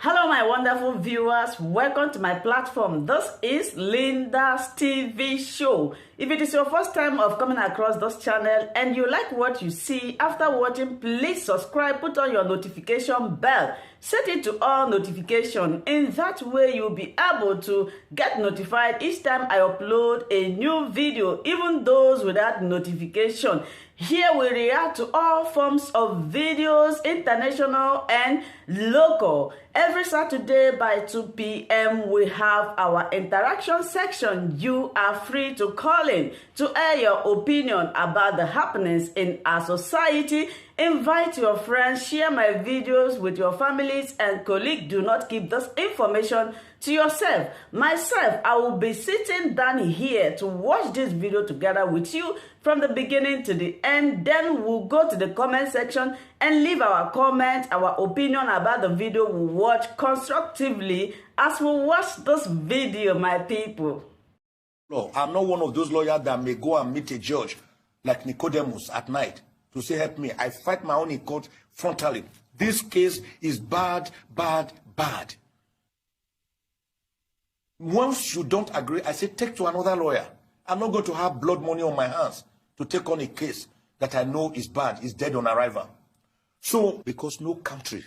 Hello, my wonderful viewers. Welcome to my platform. This is Linda's TV show. If it is your first time of coming across this channel and you like what you see after watching, please subscribe, put on your notification bell, set it to all notification. In that way, you'll be able to get notified each time I upload a new video, even those without notification. Here we react to all forms of videos, international and local. Every Saturday by 2 p.m. we have our interaction section. You are free to call in to air your opinion about the happenings in our society. Invite your friends, share my videos with your families and colleagues. Do not keep this information to yourself. Myself, I will be sitting down here to watch this video together with you from the beginning to the end. Then we'll go to the comment section and leave our comment, our opinion about the video we watch constructively as we watch this video, my people. No, I'm not one of those lawyers that may go and meet a judge like Nicodemus at night to say, help me. I fight my own in court frontally. This case is bad, bad, bad. Once you don't agree, I say, take to another lawyer. I'm not going to have blood money on my hands to take on a case that I know is bad, is dead on arrival. So, because no country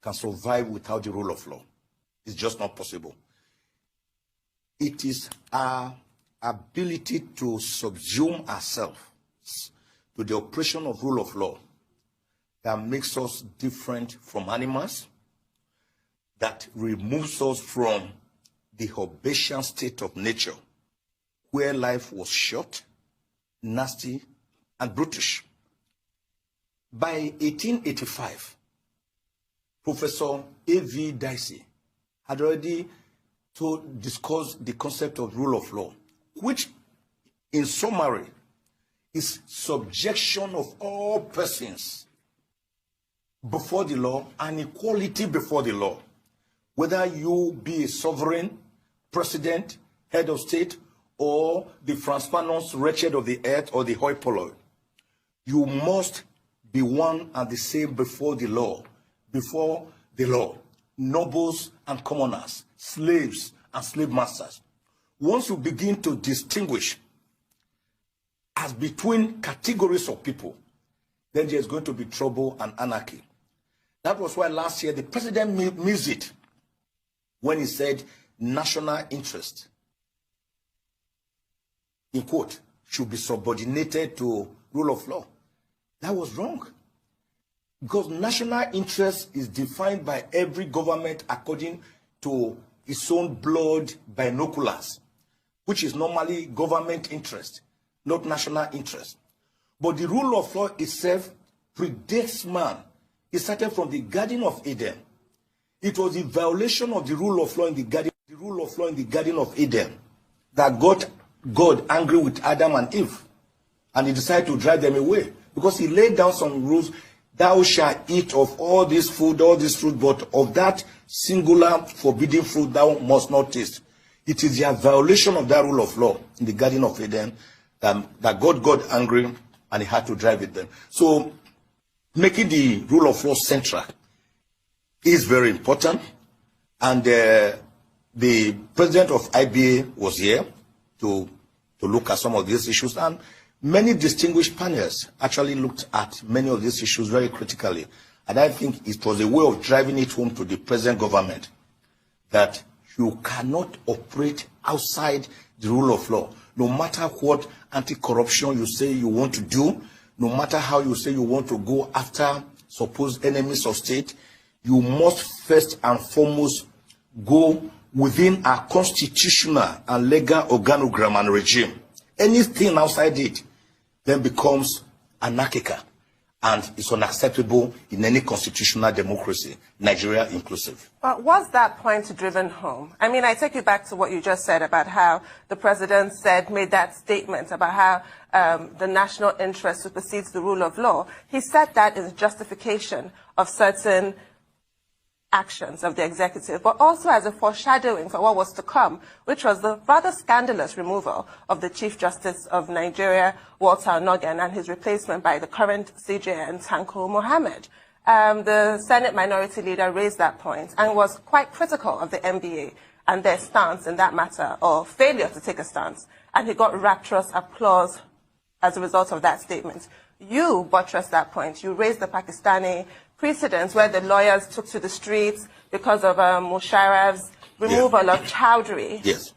can survive without the rule of law. It's just not possible. It is our ability to subsume ourselves to the operation of rule of law that makes us different from animals, that removes us from the Hobbesian state of nature, where life was short, nasty, and brutish. By 1885, Professor A.V. Dicey had already discussed the concept of rule of law, which, in summary, is subjection of all persons before the law and equality before the law. Whether you be a sovereign, president, head of state, or the Franciscanus wretched of the earth or the hoi polloi, you must be one and the same before the law. Before the law, nobles and commoners, slaves and slave masters. Once you begin to distinguish as between categories of people, then there's going to be trouble and anarchy. That was why last year the president missed it when he said national interest, in quote, should be subordinated to rule of law. That was wrong. Because national interest is defined by every government according to its own blood binoculars, which is normally government interest, not national interest. But the rule of law itself predates man. It started from the Garden of Eden. It was the violation of the rule of law in the Garden of Eden that got God angry with Adam and Eve, and he decided to drive them away because he laid down some rules. Thou shalt eat of all this food, all this fruit, but of that singular forbidden fruit thou must not taste. It is the violation of that rule of law in the Garden of Eden that God got angry and he had to drive it then. So making the rule of law central is very important. And the president of IBA was here to look at some of these issues. And many distinguished panels actually looked at many of these issues very critically. And I think it was a way of driving it home to the present government that you cannot operate outside the rule of law. No matter what anti-corruption you say you want to do, no matter how you say you want to go after supposed enemies of state, you must first and foremost go within our constitutional and legal organogram and regime. Anything outside it then becomes anarchical and is unacceptable in any constitutional democracy, Nigeria inclusive. But was that point driven home? I mean, I take you back to what you just said about how the president made that statement about how the national interest supersedes the rule of law. He said that in justification of certain actions of the executive, but also as a foreshadowing for what was to come, which was the rather scandalous removal of the Chief Justice of Nigeria, Walter Onnoghen, and his replacement by the current CJN, Tanko Mohammed. The Senate Minority Leader raised that point and was quite critical of the NBA and their stance in that matter, or failure to take a stance. And he got rapturous applause as a result of that statement. You buttressed that point. You raised the Pakistani precedents where the lawyers took to the streets because of Musharraf's removal of Chowdhury. Yes.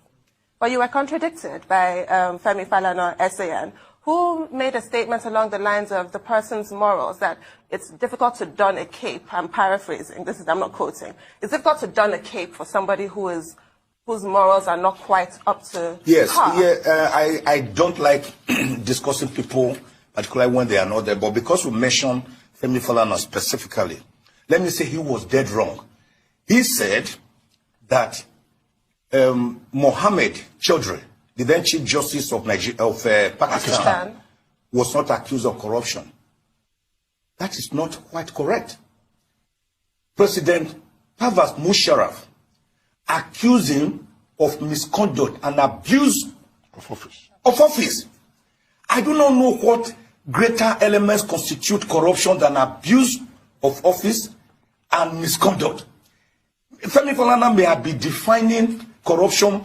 But you were contradicted by Femi Falana SAN, who made a statement along the lines of the person's morals, that it's difficult to don a cape. I'm paraphrasing. I'm not quoting. It's difficult to don a cape for somebody whose morals are not quite up to par. I don't like discussing people, particularly when they are not there. But because we mentioned Femi Falana specifically, let me say he was dead wrong. He said that Mohammed Chowdhury, the then Chief Justice of Pakistan, was not accused of corruption. That is not quite correct. President Pervez Musharraf accused him of misconduct and abuse of office. I do not know what greater elements constitute corruption than abuse of office and misconduct. Femi Falana may have been defining corruption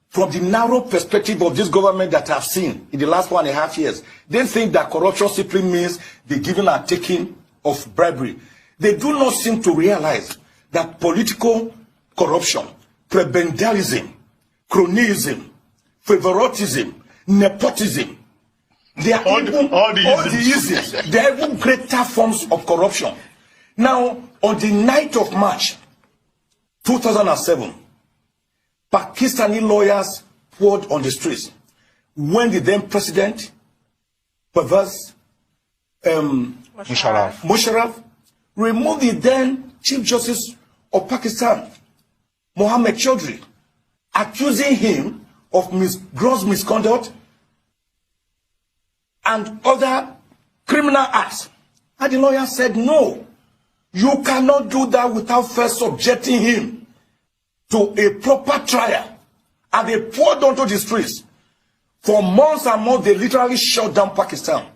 from the narrow perspective of this government that I've seen in the last 1.5 years. They think that corruption simply means the giving and taking of bribery. They do not seem to realize that political corruption, prebendalism, cronyism, favoritism, nepotism, they are all the isms. They are even greater forms of corruption. Now, on the 9th of March, 2007, Pakistani lawyers poured on the streets when the then president, Pervez Musharraf, removed the then Chief Justice of Pakistan, Mohammed Chowdhury, accusing him of gross misconduct and other criminal acts. And the lawyer said, no, you cannot do that without first subjecting him to a proper trial. And they poured onto the streets. For months and months, they literally shut down Pakistan.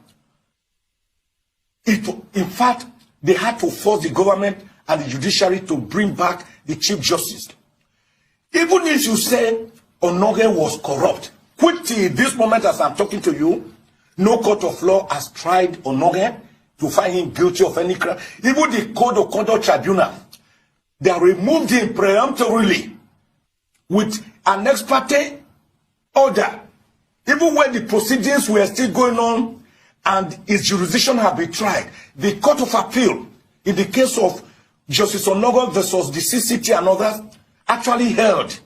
In fact, they had to force the government and the judiciary to bring back the Chief Justice. Even if you say Onoge was corrupt, which till this moment as I'm talking to you, no court of law has tried Onoge to find him guilty of any crime. Even the Code of Conduct Tribunal, they removed him preemptorily with an ex parte order. Even when the proceedings were still going on and his jurisdiction had been tried, the Court of Appeal, in the case of Justice Onoge versus the CCT and others, actually held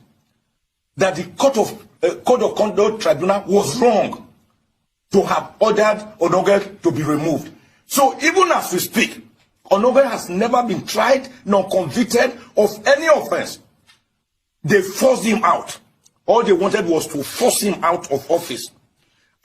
that the Code of Conduct Tribunal was wrong to have ordered Onoge to be removed. So even as we speak, Onoge has never been tried nor convicted of any offense. They forced him out. All they wanted was to force him out of office.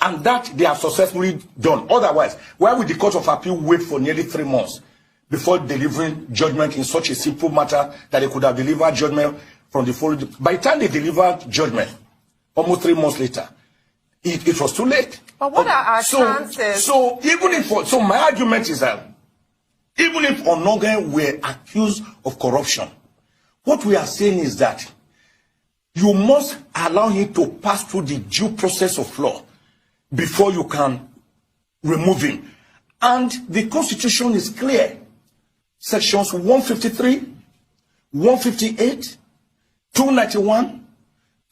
And that they have successfully done. Otherwise, why would the Court of Appeal wait for nearly 3 months before delivering judgment in such a simple matter that they could have delivered judgment from the following? By the time they delivered judgment, almost 3 months later, it was too late. But what are our chances? So my argument is that even if Onoge were accused of corruption, what we are saying is that you must allow him to pass through the due process of law before you can remove him. And the Constitution is clear. Sections 153, 158, 291,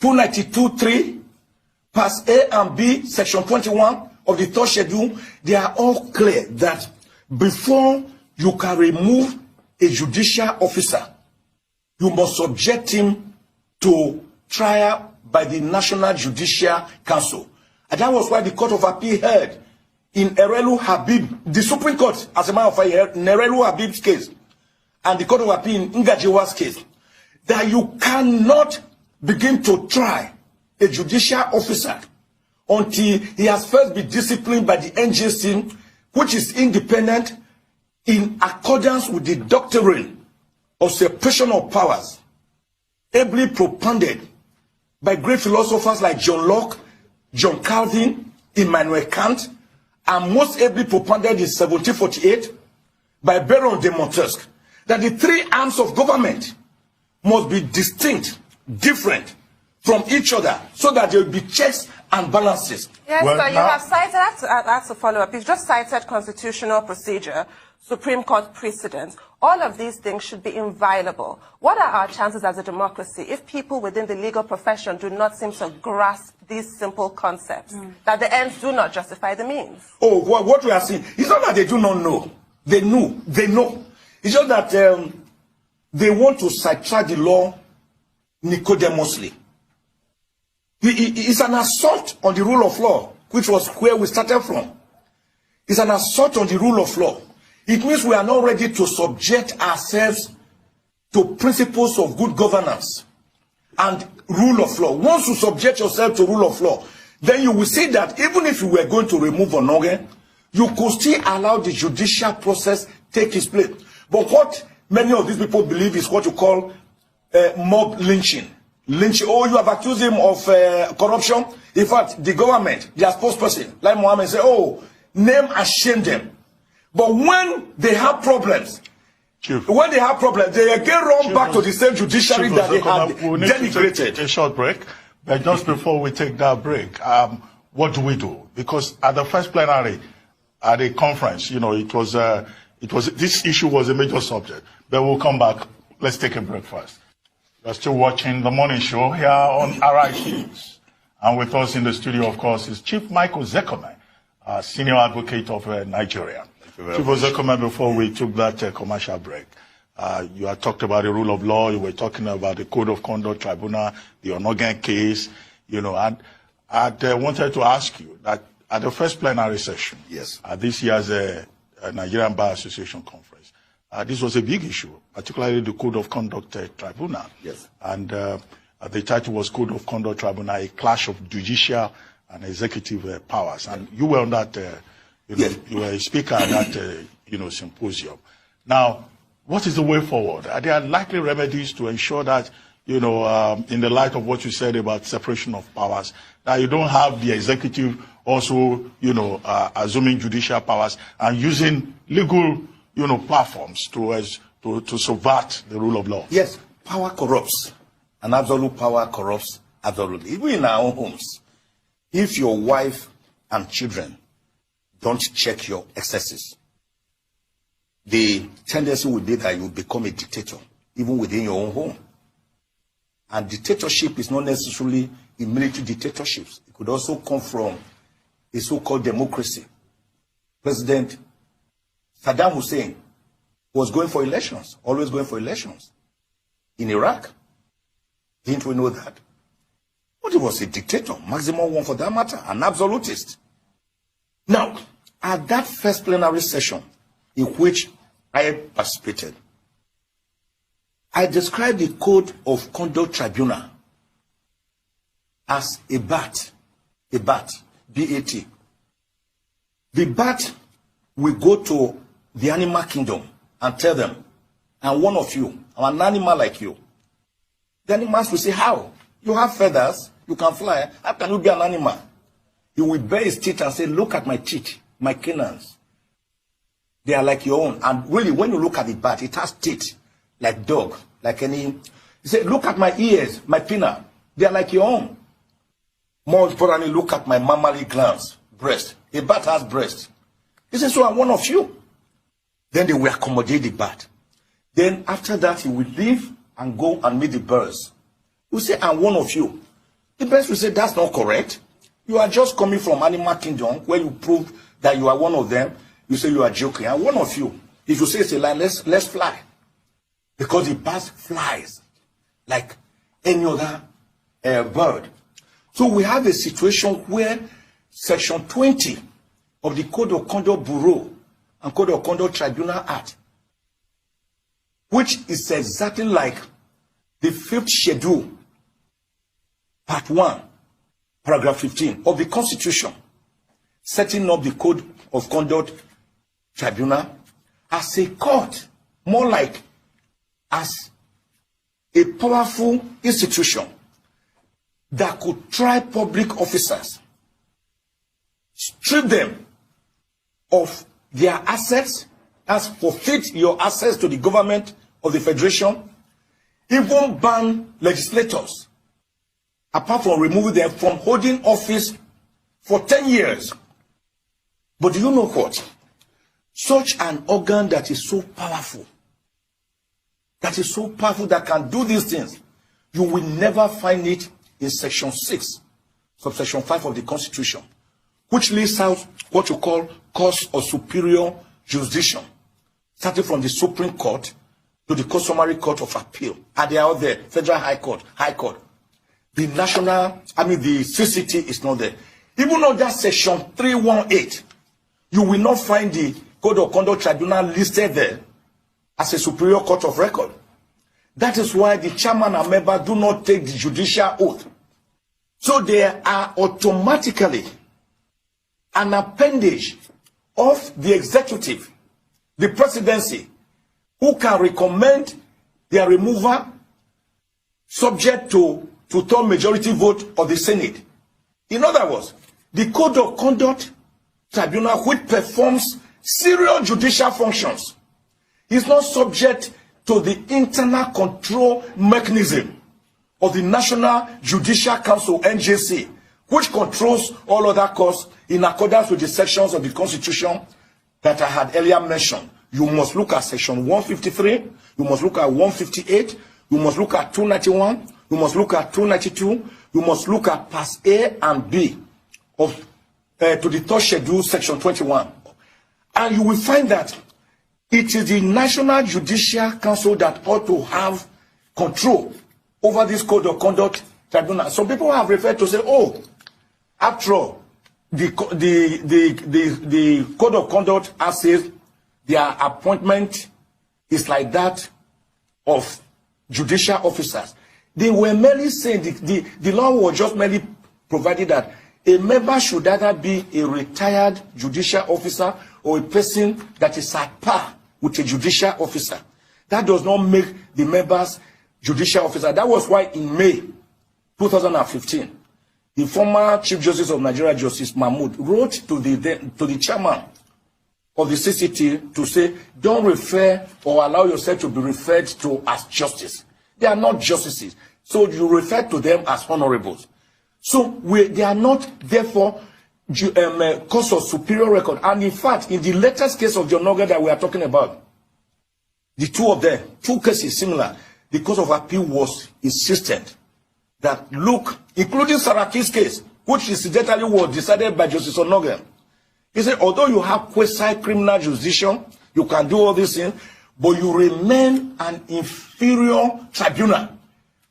292.3, Pass A and B, Section 21 of the 3rd Schedule, they are all clear that before you can remove a judicial officer, you must subject him to trial by the National Judicial Council. And that was why the Court of Appeal heard in Erelu Habib, the Supreme Court, as a matter of fact, heard in Erelu Habib's case, and the Court of Appeal in Ngajiwa's case, that you cannot begin to try a judicial officer until he has first been disciplined by the NJC, which is independent in accordance with the doctrine of separation of powers, ably propounded by great philosophers like John Locke, John Calvin, Immanuel Kant, and most ably propounded in 1748 by Baron de Montesquieu that the three arms of government must be distinct, different from each other, so that there will be checks and balances. Yes, well, sir, you have cited, I have to follow up. You've just cited constitutional procedure, Supreme Court precedent. All of these things should be inviolable. What are our chances as a democracy if people within the legal profession do not seem to grasp these simple concepts, that the ends do not justify the means? Oh, what we are seeing, it's not that they do not know. They know. It's just that they want to sidetrack the law Nicodemously. It's an assault on the rule of law, which was where we started from. It's an assault on the rule of law. It means we are not ready to subject ourselves to principles of good governance and rule of law. Once you subject yourself to rule of law, then you will see that even if you were going to remove Onoge, you could still allow the judicial process take its place. But what many of these people believe is what you call mob lynching. Oh, you have accused him of corruption. In fact, the government, their spokesperson, like Mohammed, say, oh, name and shame them. But when they have problems, they again run back to the same judiciary that they have denigrated. A short break. But just before we take that break, what do we do? Because at the first plenary, at a conference, this issue was a major subject. But we'll come back. Let's take a break first. You're still watching the morning show here on Arise News. And with us in the studio, of course, is Chief Michael Ozkehome, senior advocate of Nigeria. Chief Ozkehome, before we took that commercial break, you had talked about the rule of law. You were talking about the Code of Conduct Tribunal, the Onogan case, and I wanted to ask you that at the first plenary session, yes, this year's Nigerian Bar Association conference, this was a big issue, particularly the Code of Conduct Tribunal. Yes. And the title was Code of Conduct Tribunal, a clash of judicial and executive powers. And you were on that, yes, you were a speaker at that, symposium. Now, what is the way forward? Are there likely remedies to ensure that, in the light of what you said about separation of powers, that you don't have the executive also, assuming judicial powers and using legal, platforms to subvert the rule of law? Yes, power corrupts, and absolute power corrupts absolutely. Even in our own homes, if your wife and children don't check your excesses, the tendency will be that you become a dictator, even within your own home. And dictatorship is not necessarily a military dictatorship. It could also come from a so-called democracy. President Saddam Hussein was going for elections, always going for elections. In Iraq, didn't we know that? But he was a dictator, maximum one for that matter, an absolutist. Now, at that first plenary session in which I participated, I described the Code of Conduct Tribunal as a bat, B-A-T. The bat will go to the animal kingdom and tell them, I'm one of you, I'm an animal like you. The animals will say, how? You have feathers, you can fly, how can you be an animal? He will bare his teeth and say, look at my teeth, my canines. They are like your own. And really, when you look at the bat, it has teeth, like dog, like any. He said, look at my ears, my pinna. They are like your own. More importantly, look at my mammary glands, breast. A bat has breast. He said, so I'm one of you. Then they will accommodate the bat. Then after that, he will leave and go and meet the birds. We say, I'm one of you. The birds will say, that's not correct. You are just coming from animal kingdom where you prove that you are one of them. You say you are joking. I'm one of you. If you say it's a lie, let's fly. Because the bat flies like any other bird. So we have a situation where Section 20 of the Code of Conduct Bureau and Code of Conduct Tribunal Act, which is exactly like the 5th schedule, Part 1, Paragraph 15 of the Constitution, setting up the Code of Conduct Tribunal as a court, more like as a powerful institution that could try public officers, strip them of their assets, has forfeit your access to the government of the federation, even ban legislators, apart from removing them from holding office for 10 years. But do you know what? Such an organ that is so powerful, that can do these things, you will never find it in Section 6, subsection 5 of the Constitution, which lists out what you call cause of superior jurisdiction, starting from the Supreme Court to the customary Court of Appeal. And they are out there, Federal High Court. The the CCT is not there. Even under Section 318, you will not find the Code of Conduct Tribunal listed there as a superior court of record. That is why the chairman and member do not take the judicial oath. So they are automatically an appendage of the executive, the presidency, who can recommend their removal subject to third majority vote of the Senate. In other words, the Code of Conduct Tribunal, which performs serious judicial functions, is not subject to the internal control mechanism of the National Judicial Council, NJC, which controls all other courts in accordance with the sections of the Constitution that I had earlier mentioned. You must look at Section 153, you must look at 158, you must look at 291, you must look at 292, you must look at Parts A and B of to the third schedule, Section 21. And you will find that it is the National Judicial Council that ought to have control over this Code of Conduct Tribunal. Some people have referred to say, oh, after all, the Code of Conduct says their appointment is like that of judicial officers. They were merely saying, the law was just merely provided that a member should either be a retired judicial officer or a person that is at par with a judicial officer. That does not make the members judicial officer. That was why in May 2015, the former Chief Justice of Nigeria, Justice Mahmood, wrote to the chairman of the CCT to say, don't refer or allow yourself to be referred to as justice. They are not justices. So you refer to them as honorables. So they are not, therefore, cause of superior record. And in fact, in the latest case of John Noga that we are talking about, the two of them, two cases similar, the Court of Appeal was insistent that, look, including Saraki's case, which incidentally was decided by Justice Onoga, he said, although you have quasi-criminal jurisdiction, you can do all these things, but you remain an inferior tribunal.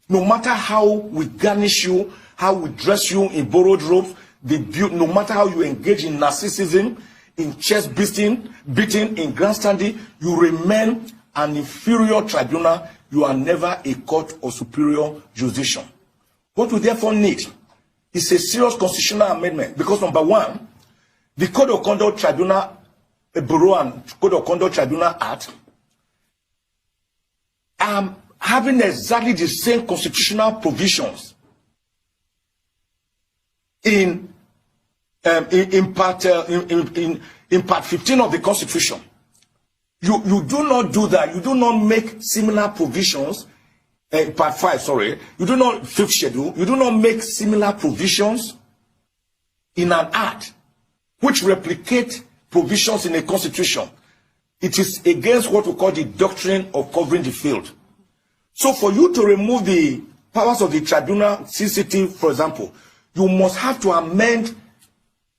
No matter how we garnish you, how we dress you in borrowed robes, no matter how you engage in narcissism, in chest beating, in grandstanding, you remain an inferior tribunal. You are never a court of superior jurisdiction. What we therefore need is a serious constitutional amendment, because number one, the Code of Conduct Tribunal Bureau and Code of Conduct Tribunal Act having exactly the same constitutional provisions in part 15 of the Constitution. You do not do that. You do not make similar provisions. Part 5, sorry. You do not, 5th schedule. You do not make similar provisions in an act which replicate provisions in a constitution. It is against what we call the doctrine of covering the field. So for you to remove the powers of the tribunal, CCT, for example, you must have to amend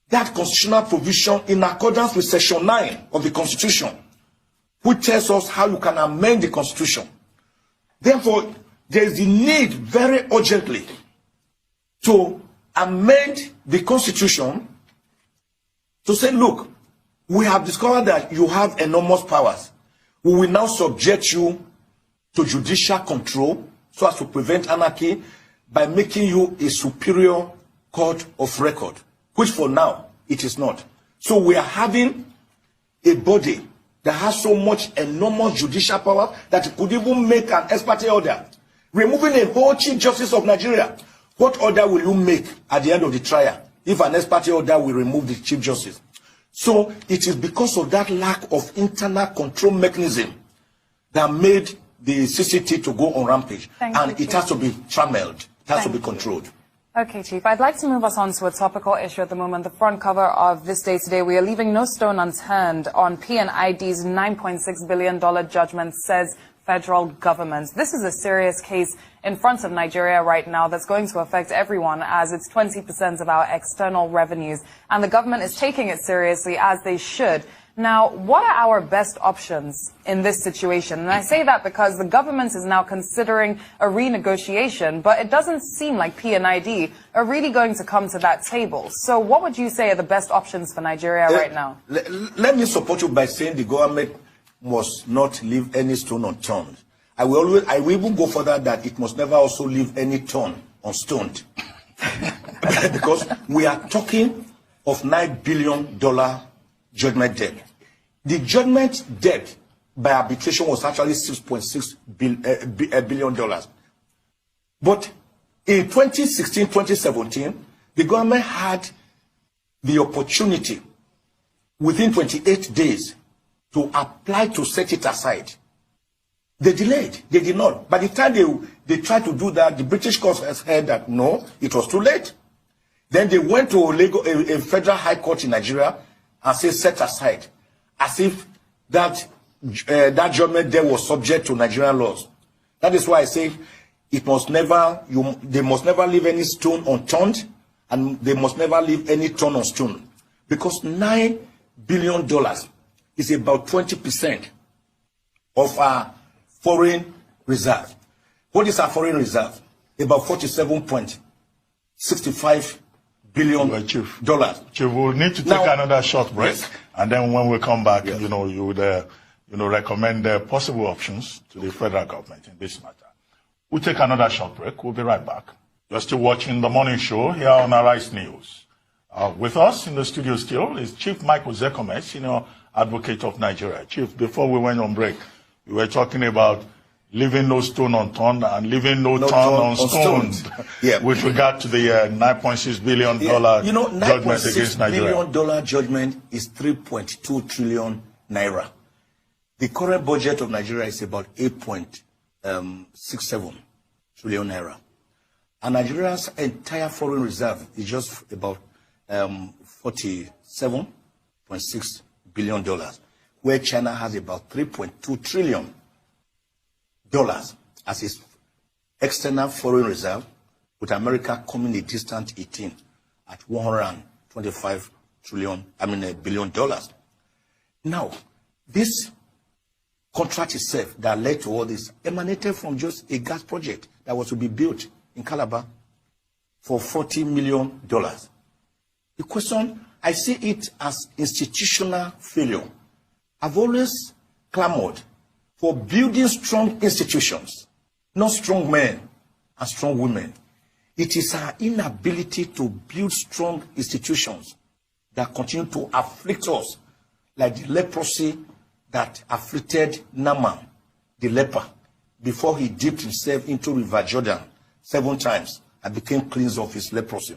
that constitutional provision in accordance with Section 9 of the Constitution, which tells us how you can amend the Constitution. Therefore, there is the need very urgently to amend the Constitution to say, look, we have discovered that you have enormous powers. We will now subject you to judicial control so as to prevent anarchy by making you a superior court of record, which for now it is not. So we are having a body that has so much enormous judicial power that it could even make an ex parte order, removing a whole Chief Justice of Nigeria. What order will you make at the end of the trial if an ex parte order will remove the Chief Justice? So it is because of that lack of internal control mechanism that made the CCT to go on rampage. And it has to be trammeled. It has to be controlled. Okay, Chief, I'd like to move us on to a topical issue at the moment. The front cover of this day today, we are leaving no stone unturned on PNID's $9.6 billion judgment, says federal government. This is a serious case in front of Nigeria right now that's going to affect everyone, as it's 20% of our external revenues. And the government is taking it seriously, as they should. Now, what are our best options in this situation? And I say that because the government is now considering a renegotiation, but it doesn't seem like PNID are really going to come to that table. So what would you say are the best options for Nigeria right now? Let me support you by saying the government must not leave any stone unturned. I will even go further that it must never also leave any stone unstoned. Because we are talking of $9 billion judgment debt. The judgment debt by arbitration was actually $6.6 billion. But in 2016-2017, the government had the opportunity within 28 days to apply to set it aside. They delayed. They did not. By the time they tried to do that, the British court has heard that no, it was too late. Then they went to a federal high court in Nigeria and said set aside, as if that judgment there was subject to Nigerian laws. That is why I say it must never, they must never leave any stone unturned, and they must never leave any stone on stone, because $9 billion is about 20% of our foreign reserve. What is our foreign reserve? About $47.65 billion. Chief, we'll need to take another short break, yes. And then when we come back, yes, you would recommend possible options to the federal government in this matter. We'll take another short break. We'll be right back. You're still watching the morning show here on Arise News. With us in the studio still is Chief Michael Ozkehome, Senior Advocate of Nigeria. Chief, before we went on break, we were talking about leaving no stone unturned and leaving no turn unstoned with regard to the $9.6 billion judgment against Nigeria. $9.6 billion judgment is 3.2 trillion naira. The current budget of Nigeria is about 8.67 trillion naira. And Nigeria's entire foreign reserve is just about $47.6 billion, where China has about $3.2 trillion as its external foreign reserve, with America coming a distant 18 at $125 billion. Now, this contract itself that led to all this emanated from just a gas project that was to be built in Calabar for $40 million. The question, I see it as institutional failure. I've always clamored for building strong institutions, not strong men and strong women. It is our inability to build strong institutions that continue to afflict us, like the leprosy that afflicted Naaman, the leper, before he dipped himself into River Jordan 7 times and became cleansed of his leprosy.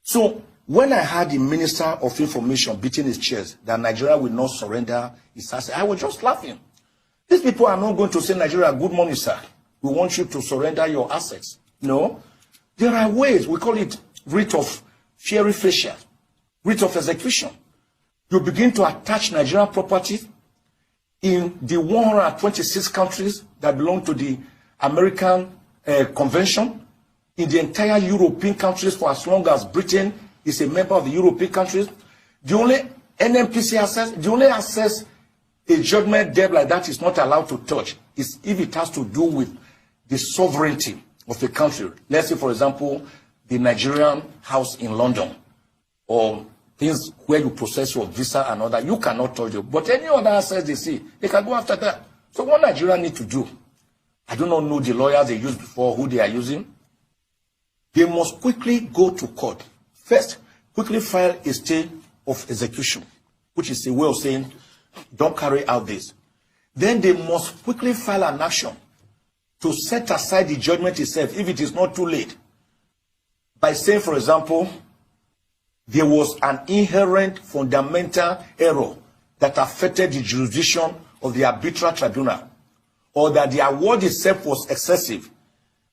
So when I heard the Minister of Information beating his chest that Nigeria will not surrender its assets, I was just laughing. These people are not going to say, Nigeria, good morning, sir. We want you to surrender your assets. No. There are ways. We call it writ of fieri facial, writ of execution. You begin to attach Nigerian property in the 126 countries that belong to the American Convention, in the entire European countries for as long as Britain is a member of the European countries. The only NMPC access, the only access a judgment debt like that is not allowed to touch is if it has to do with the sovereignty of the country. Let's say, for example, the Nigerian house in London, or things where you process your visa and all that, you cannot touch it. But any other assets they see, they can go after that. So what Nigeria need to do, I do not know the lawyers they used before, who they are using. They must quickly go to court. First, quickly file a stay of execution, which is a way of saying, don't carry out this. Then they must quickly file an action to set aside the judgment itself if it is not too late. By saying, for example, there was an inherent fundamental error that affected the jurisdiction of the arbitral tribunal, or that the award itself was excessive.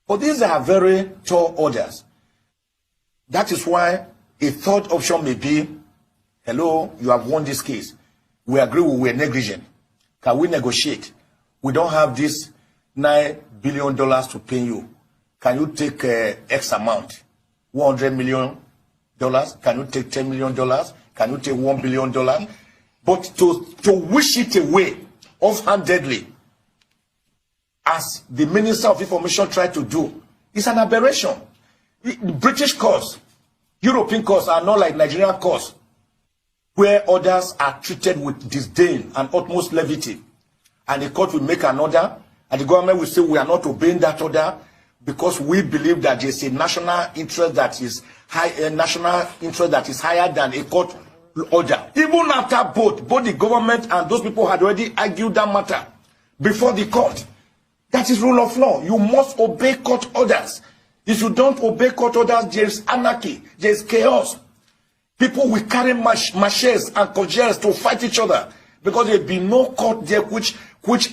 But these are very tall orders. That is why a third option may be, hello, you have won this case. We agree we were negligent. Can we negotiate? We don't have this $9 billion to pay you. Can you take X amount? $100 million? Can you take $10 million? Can you take $1 billion? But to wish it away offhandedly, as the Minister of Information tried to do, is an aberration. British courts, European courts are not like Nigerian courts, where orders are treated with disdain and utmost levity. And the court will make an order, and the government will say we are not obeying that order because we believe that there is a national interest that is higher than a court order. Even after both the government and those people had already argued that matter before the court. That is rule of law. You must obey court orders. If you don't obey court orders, there is anarchy, there is chaos. People will carry machetes and cudgels to fight each other because there will be no court there which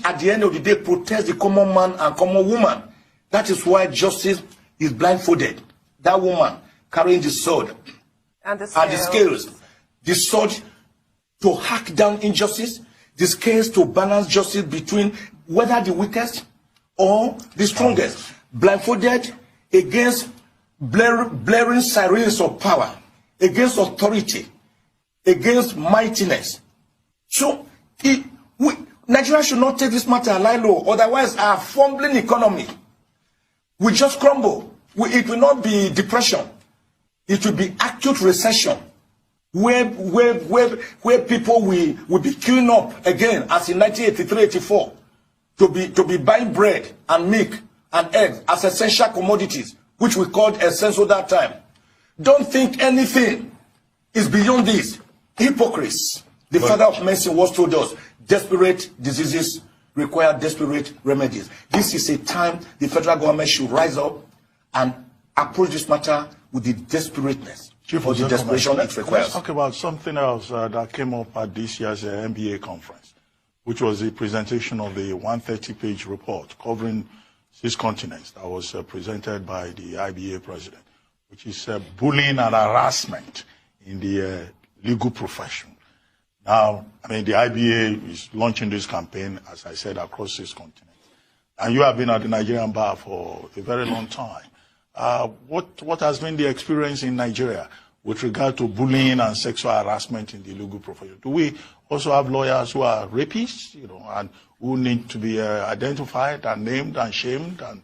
at the end of the day protects the common man and common woman. That is why justice is blindfolded. That woman carrying the sword and the scales. The sword to hack down injustice, the scales to balance justice between whether the weakest or the strongest. Blindfolded against blaring sirens of power, against authority, against mightiness. So Nigeria should not take this matter low, otherwise our fumbling economy will just crumble. It will not be depression. It will be acute recession, where people will be queuing up again as in 1983-84 to be buying bread and milk and eggs as essential commodities, which we called essential that time. Don't think anything is beyond this. Hypocrites. The father of medicine was told us, desperate diseases require desperate remedies. This is a time the federal government should rise up and approach this matter with the desperateness or the desperation it requires. Let's talk about something else that came up at this year's MBA conference, which was the presentation of the 130-page report covering 6 continents that was presented by the IBA president, which is bullying and harassment in the legal profession. Now, I mean, the IBA is launching this campaign, as I said, across 6 continents. And you have been at the Nigerian bar for a very long time. What has been the experience in Nigeria with regard to bullying and sexual harassment in the legal profession? Do we also have lawyers who are rapists, and who need to be identified and named and shamed? And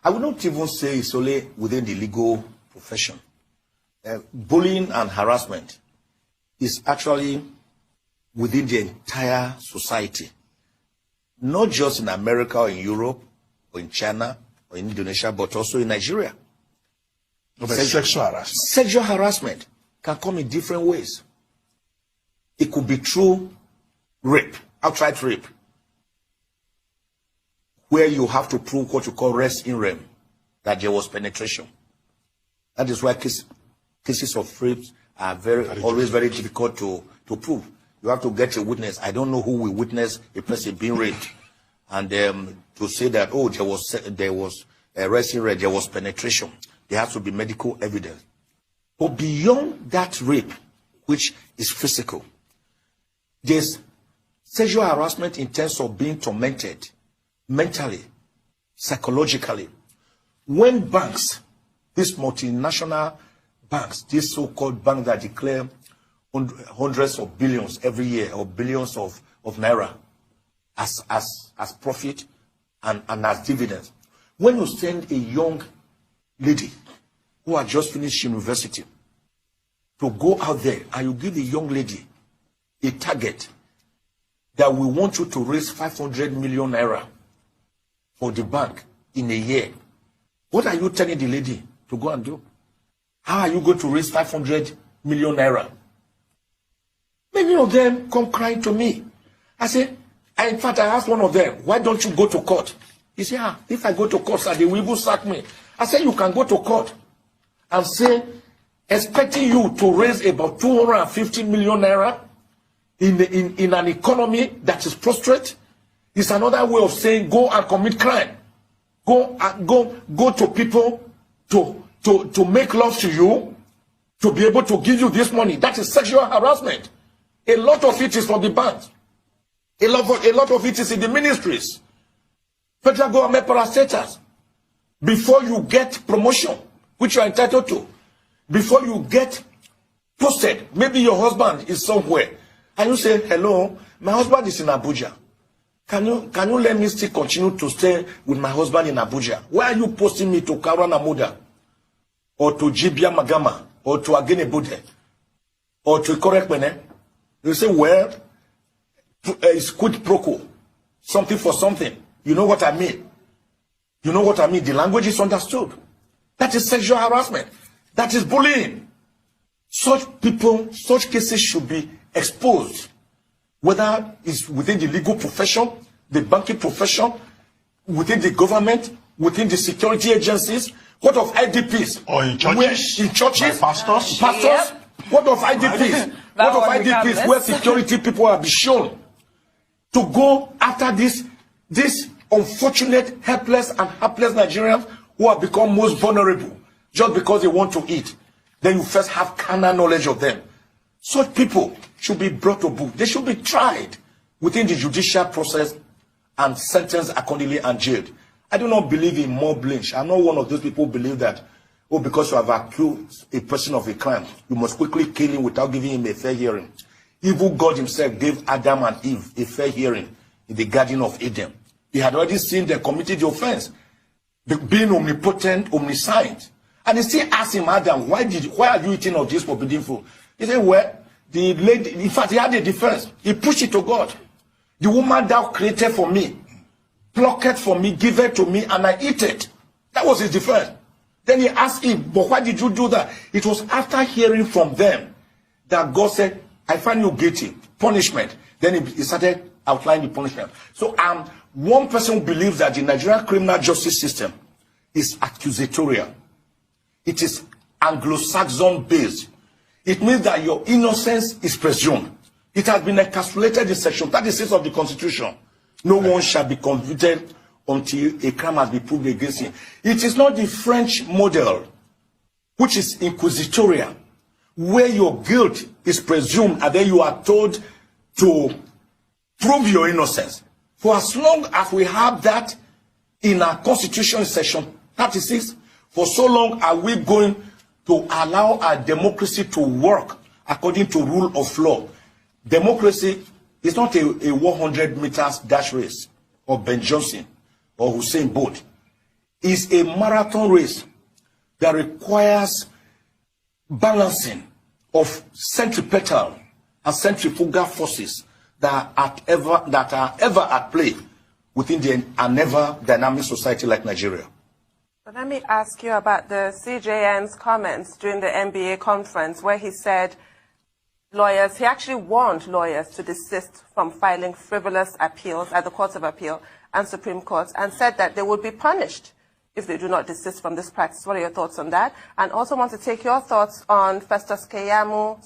I would not even say it's only within the legal profession. Bullying and harassment is actually within the entire society, not just in America or in Europe or in China or in Indonesia, but also in Nigeria. Sexual harassment. Sexual harassment can come in different ways. It could be through rape, outright rape, where you have to prove what you call res in rem, that there was penetration. That is why cases of rape are always very difficult to prove. You have to get a witness. I don't know who will witness a person being raped, and to say that there was a res in rem, there was penetration. There has to be medical evidence. But beyond that rape, which is physical, there's sexual harassment in terms of being tormented mentally, psychologically. When banks, these multinational banks, these so-called banks that declare hundreds of billions every year or billions of naira as profit and as dividends, when you send a young lady who had just finished university to go out there and you give the young lady a target that we want you to raise 500 million naira for the bank in a year, what are you telling the lady to go and do? How are you going to raise 500 million naira? Many of them come crying to me. I say, in fact, I asked one of them, why don't you go to court? He said, if I go to court, sir, they will even sack me. I said, you can go to court and say, expecting you to raise about 250 million naira in an economy that is prostrate is another way of saying go and commit crime. Go to people to make love to you, to be able to give you this money. That is sexual harassment. A lot of it is from the banks. A lot of it is in the ministries. Federal government parastatals. Before you get promotion, which you are entitled to, before you get posted, maybe your husband is somewhere, and you say, hello, my husband is in Abuja. Can you let me still continue to stay with my husband in Abuja? Why are you posting me to Karanamuda, or to Jibia Magama, or to Agene Bude, or to Correct Mene? You say, well, it's quid pro quo, something for something. You know what I mean? You know what I mean? The language is understood. That is sexual harassment. That is bullying. Such people, such cases should be exposed. Whether it's within the legal profession, the banking profession, within the government, within the security agencies. What of IDPs? Or in churches? In churches? Pastors? Pastors? What of IDPs? What of IDPs where security people have been shown to go after this unfortunate, helpless and hapless Nigerians who have become most vulnerable just because they want to eat? Then you first have carnal knowledge of them. Such people should be brought to book. They should be tried within the judicial process and sentenced accordingly and jailed. I do not believe in mob lynch. I'm not one of those people who believe that, oh, because you have accused a person of a crime, you must quickly kill him without giving him a fair hearing. Evil God himself gave Adam and Eve a fair hearing in the Garden of Eden. He had already seen them committed the offense, being omnipotent, omniscient. And he still asked him, Adam, why are you eating of this forbidden food? He said, well, the lady, in fact, he had a defense. He pushed it to God. The woman thou created for me, plucked for me, give it to me, and I eat it. That was his defense. Then he asked him, but why did you do that? It was after hearing from them that God said, I find you guilty. Punishment. Then he started outlining the punishment. So one person who believes that the Nigerian criminal justice system is accusatorial. It is Anglo-Saxon based. It means that your innocence is presumed. It has been encapsulated in section 36 of the Constitution. No one shall be convicted until a crime has been proved against him. It is not the French model, which is inquisitorial, where your guilt is presumed and then you are told to prove your innocence. For as long as we have that in our Constitution in section 36, for so long are we going to allow our democracy to work according to rule of law. Democracy is not a 100 meters dash race of Ben Johnson or Usain Bolt. It's a marathon race that requires balancing of centripetal and centrifugal forces that are ever at play within an ever dynamic society like Nigeria. But let me ask you about the CJN's comments during the NBA conference where he said he actually warned lawyers to desist from filing frivolous appeals at the Court of Appeal and Supreme Court, and said that they would be punished if they do not desist from this practice. What are your thoughts on that? And also want to take your thoughts on Festus Keyamo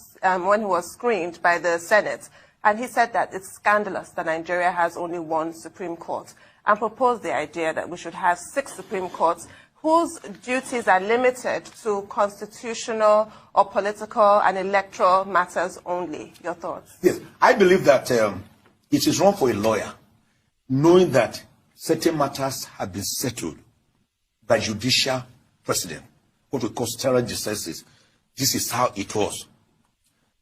when he was screened by the Senate. And he said that it's scandalous that Nigeria has only one Supreme Court, and proposed the idea that we should have 6 Supreme Courts whose duties are limited to constitutional or political and electoral matters only. Your thoughts? Yes, I believe that it is wrong for a lawyer, knowing that certain matters have been settled by judicial precedent, what we call stare decisis. This is how it was.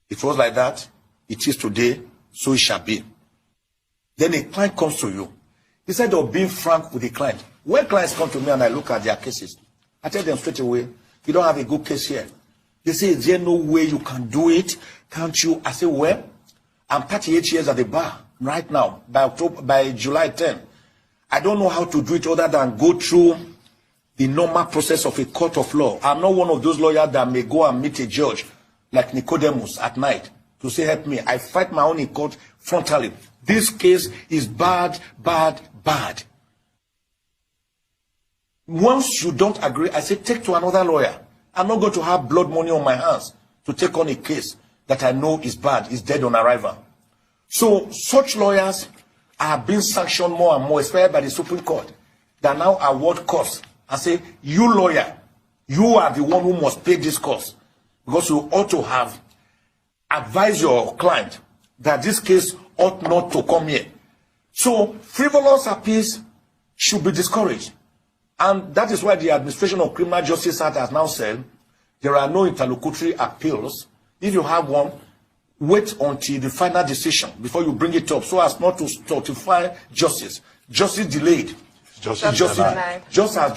It was like that. It is today, so it shall be. Then a client comes to you. Instead of being frank with the client, when clients come to me and I look at their cases, I tell them straight away, you don't have a good case here. They say, is there no way you can do it? Can't you? I say, well, I'm 38 years at the bar right now, by July 10. I don't know how to do it other than go through the normal process of a court of law. I'm not one of those lawyers that may go and meet a judge like Nicodemus at night to say, help me. I fight my own in court frontally. This case is bad, bad, bad. Once you don't agree, I say, take to another lawyer. I'm not going to have blood money on my hands to take on a case that I know is bad, is dead on arrival. So such lawyers are being sanctioned more and more, especially by the Supreme Court, that now award costs and say, you lawyer, you are the one who must pay this cost, because you ought to have advised your client that this case ought not to come here. So frivolous appeals should be discouraged. And that is why the Administration of Criminal Justice Act has now said there are no interlocutory appeals. If you have one, wait until the final decision before you bring it up, so as not to stultify justice. Justice delayed. Just as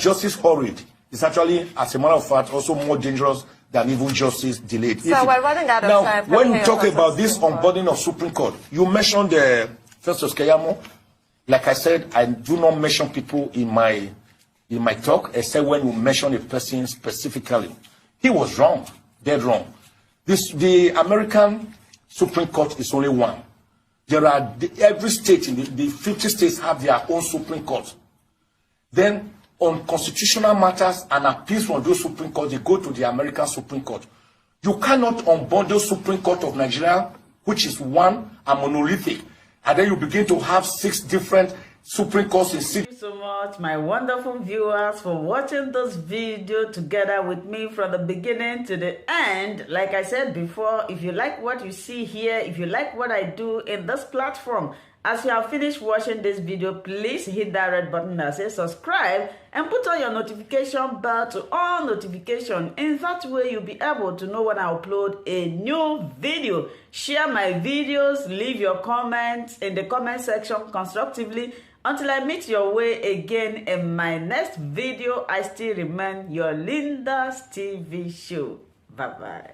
justice hurried. It's actually, as a matter of fact, also more dangerous than even justice delayed. So we're running out of time. When you talk about this unburdening of Supreme Court, you mentioned the first Ozkehome. Like I said, I do not mention people in my talk, except when you mention a person specifically. He was wrong, dead wrong. The American Supreme Court is only one. There are every state in the 50 states have their own Supreme Court. Then on constitutional matters and appeals from those Supreme Court, they go to the American Supreme Court. You cannot unbundle Supreme Court of Nigeria, which is one and monolithic, and then you begin to have 6 different Supreme Courts in cities. Thank you so much, my wonderful viewers, for watching this video together with me from the beginning to the end. Like I said before, if you like what you see here, if you like what I do in this platform, as you have finished watching this video, please hit that red button that says subscribe and put on your notification bell to all notification. In that way, you'll be able to know when I upload a new video. Share my videos, leave your comments in the comment section constructively. Until I meet your way again in my next video, I still remain your Linda's TV show. Bye-bye.